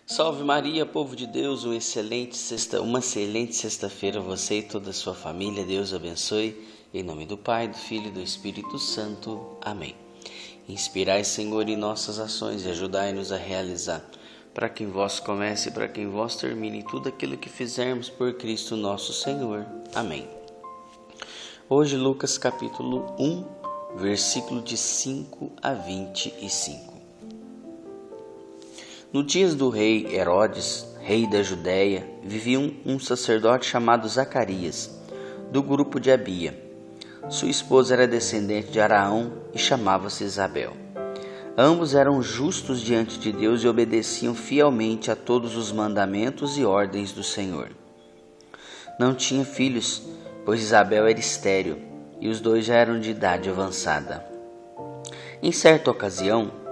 Salve Maria, povo de Deus, uma excelente sexta-feira a você e toda a sua família. Deus abençoe. Em nome do Pai, do Filho e do Espírito Santo. Amém. Inspirai, Senhor, em nossas ações e ajudai-nos a realizar, para que em vós comece e para que em vós termine tudo aquilo que fizermos por Cristo nosso Senhor. Amém. Hoje, Lucas capítulo 1, versículo de 5 a 25. No dias do rei Herodes, rei da Judéia, vivia um sacerdote chamado Zacarias, do grupo de Abia. Sua esposa era descendente de Araão e chamava-se Isabel. Ambos eram justos diante de Deus e obedeciam fielmente a todos os mandamentos e ordens do Senhor. Não tinha filhos, pois Isabel era estéril e os dois já eram de idade avançada. Em certa ocasião,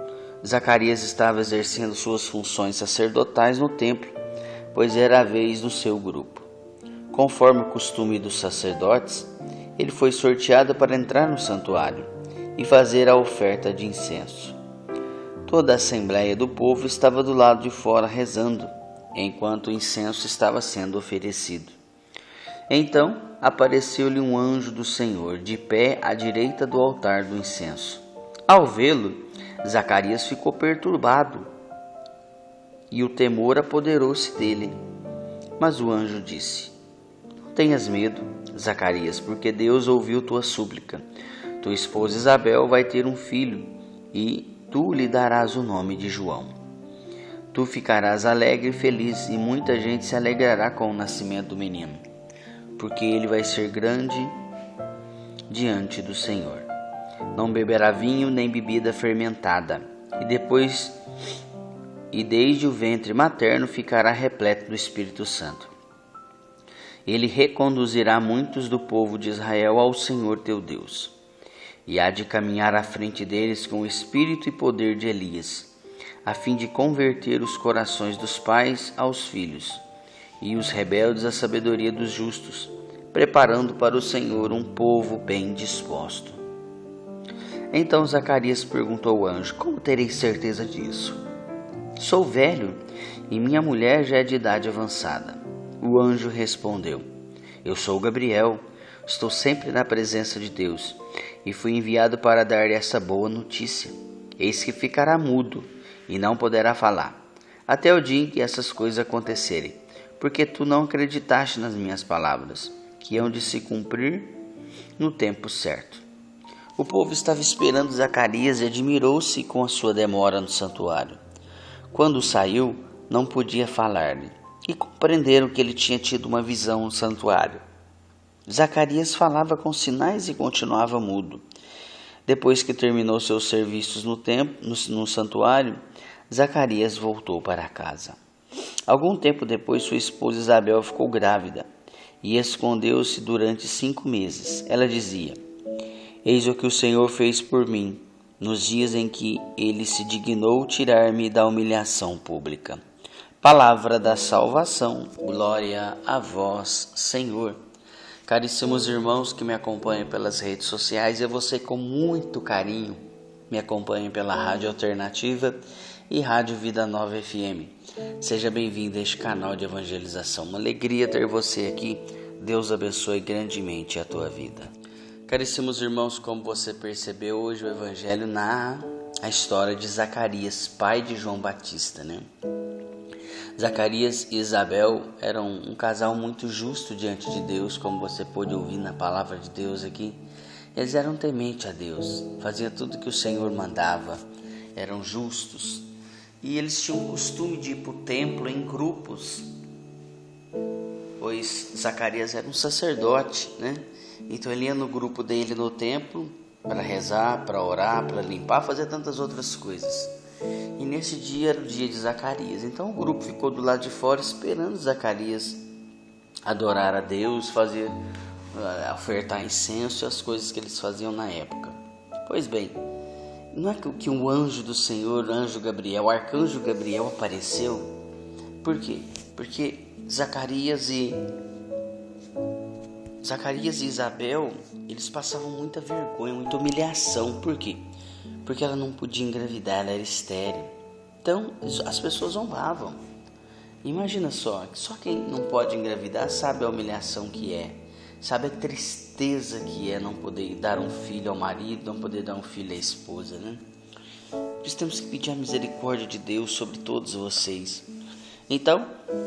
Zacarias estava exercendo suas funções sacerdotais no templo, pois era a vez do seu grupo. Conforme o costume dos sacerdotes, ele foi sorteado para entrar no santuário e fazer a oferta de incenso. Toda a assembleia do povo estava do lado de fora rezando, enquanto o incenso estava sendo oferecido. Então apareceu-lhe um anjo do Senhor, de pé à direita do altar do incenso. Ao vê-lo, Zacarias ficou perturbado e o temor apoderou-se dele. Mas o anjo disse: Não tenhas medo, Zacarias, porque Deus ouviu tua súplica. Tua esposa Isabel vai ter um filho e tu lhe darás o nome de João. Tu ficarás alegre e feliz e muita gente se alegrará com o nascimento do menino, porque ele vai ser grande diante do Senhor. Não beberá vinho nem bebida fermentada, e desde o ventre materno ficará repleto do Espírito Santo. Ele reconduzirá muitos do povo de Israel ao Senhor teu Deus, e há de caminhar à frente deles com o espírito e poder de Elias, a fim de converter os corações dos pais aos filhos, e os rebeldes à sabedoria dos justos, preparando para o Senhor um povo bem disposto. Então Zacarias perguntou ao anjo: Como terei certeza disso? Sou velho e minha mulher já é de idade avançada. O anjo respondeu: Eu sou Gabriel, estou sempre na presença de Deus e fui enviado para dar-lhe essa boa notícia. Eis que ficará mudo e não poderá falar, até o dia em que essas coisas acontecerem, porque tu não acreditaste nas minhas palavras, que hão de se cumprir no tempo certo. O povo estava esperando Zacarias e admirou-se com a sua demora no santuário. Quando saiu, não podia falar-lhe, e compreenderam que ele tinha tido uma visão no santuário. Zacarias falava com sinais e continuava mudo. Depois que terminou seus serviços no santuário, Zacarias voltou para casa. Algum tempo depois, sua esposa Isabel ficou grávida e escondeu-se durante 5 meses. Ela dizia: Eis o que o Senhor fez por mim, nos dias em que ele se dignou tirar-me da humilhação pública. Palavra da salvação, glória a vós, Senhor. Caríssimos irmãos que me acompanham pelas redes sociais, e você com muito carinho me acompanha pela Rádio Alternativa e Rádio Vida Nova FM. Seja bem-vindo a este canal de evangelização. Uma alegria ter você aqui. Deus abençoe grandemente a tua vida. Caríssimos irmãos, como você percebeu, hoje o Evangelho narra a história de Zacarias, pai de João Batista, né? Zacarias e Isabel eram um casal muito justo diante de Deus, como você pôde ouvir na palavra de Deus aqui. Eles eram tementes a Deus, faziam tudo que o Senhor mandava, eram justos. E eles tinham o costume de ir para o templo em grupos, pois Zacarias era um sacerdote, né? Então ele ia no grupo dele no templo para rezar, para orar, para limpar, fazer tantas outras coisas. E nesse dia era o dia de Zacarias. Então o grupo ficou do lado de fora esperando Zacarias adorar a Deus, fazer, ofertar incenso e as coisas que eles faziam na época. Pois bem, não é que um anjo do Senhor, o arcanjo Gabriel apareceu? Por quê? Porque Zacarias e Isabel, eles passavam muita vergonha, muita humilhação. Por quê? Porque ela não podia engravidar, ela era estéril. Então, as pessoas zombavam. Imagina só quem não pode engravidar sabe a humilhação que é, sabe a tristeza que é não poder dar um filho ao marido, não poder dar um filho à esposa, né? Por isso temos que pedir a misericórdia de Deus sobre todos vocês. Então,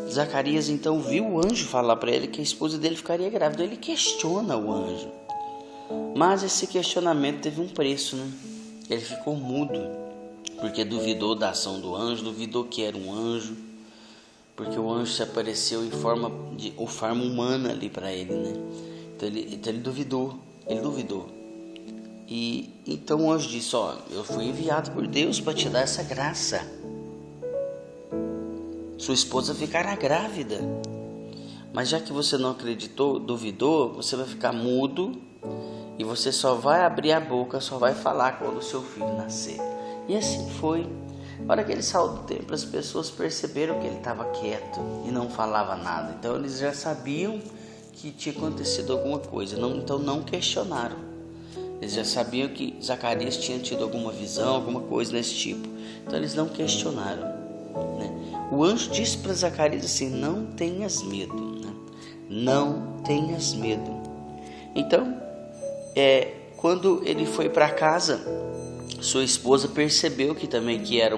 Zacarias viu o anjo falar para ele que a esposa dele ficaria grávida. Ele questiona o anjo. Mas esse questionamento teve um preço, né? Ele ficou mudo, porque duvidou da ação do anjo, duvidou que era um anjo, porque o anjo se apareceu em forma humana ali para ele, né? Então ele duvidou. E então o anjo disse: eu fui enviado por Deus para te dar essa graça. Sua esposa ficará grávida. Mas já que você não acreditou, duvidou, você vai ficar mudo e você só vai abrir a boca, só vai falar quando o seu filho nascer. E assim foi. Na hora que ele saiu do templo, as pessoas perceberam que ele estava quieto e não falava nada. Então eles já sabiam que tinha acontecido alguma coisa, então não questionaram. Eles já sabiam que Zacarias tinha tido alguma visão, alguma coisa desse tipo. Então eles não questionaram, né? O anjo disse para Zacarias assim: não tenhas medo, né? Não tenhas medo. Então, quando ele foi para casa, sua esposa percebeu que era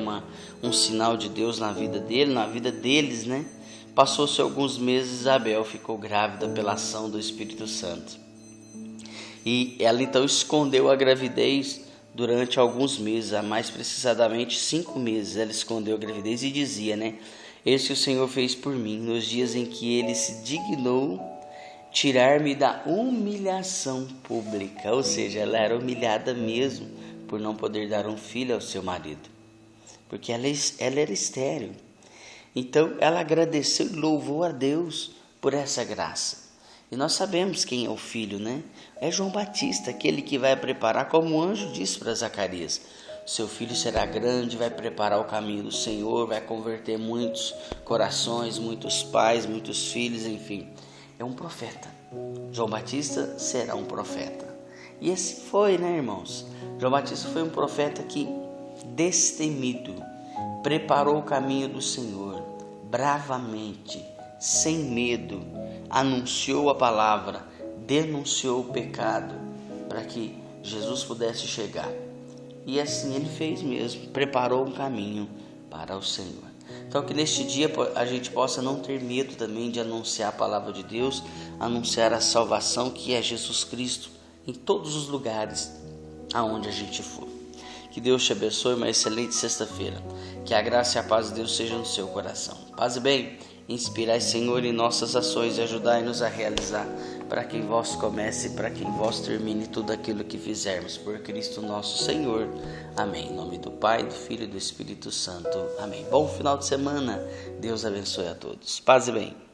um sinal de Deus na vida dele, na vida deles, né? Passou-se alguns meses, Isabel ficou grávida pela ação do Espírito Santo. E ela então escondeu a gravidez durante alguns meses, mais precisamente 5 meses. Ela escondeu a gravidez e dizia, né? Eis que o Senhor fez por mim nos dias em que Ele se dignou tirar-me da humilhação pública. Ou seja, ela era humilhada mesmo por não poder dar um filho ao seu marido, porque ela era estéril. Então ela agradeceu e louvou a Deus por essa graça. E nós sabemos quem é o filho, né? É João Batista, aquele que vai preparar, como o anjo disse para Zacarias: seu filho será grande, vai preparar o caminho do Senhor, vai converter muitos corações, muitos pais, muitos filhos, enfim. É um profeta. João Batista será um profeta. E assim foi, né, irmãos? João Batista foi um profeta que, destemido, preparou o caminho do Senhor, bravamente, sem medo, anunciou a palavra, denunciou o pecado, para que Jesus pudesse chegar. E assim ele fez mesmo, preparou um caminho para o Senhor. Então que neste dia a gente possa não ter medo também de anunciar a palavra de Deus, anunciar a salvação que é Jesus Cristo em todos os lugares aonde a gente for. Que Deus te abençoe, uma excelente sexta-feira. Que a graça e a paz de Deus sejam no seu coração. Paz e bem, inspirai, Senhor, em nossas ações e ajudai-nos a realizar, para que vós comece e para que vós termine tudo aquilo que fizermos, por Cristo nosso Senhor. Amém. Em nome do Pai, do Filho e do Espírito Santo. Amém. Bom final de semana. Deus abençoe a todos. Paz e bem.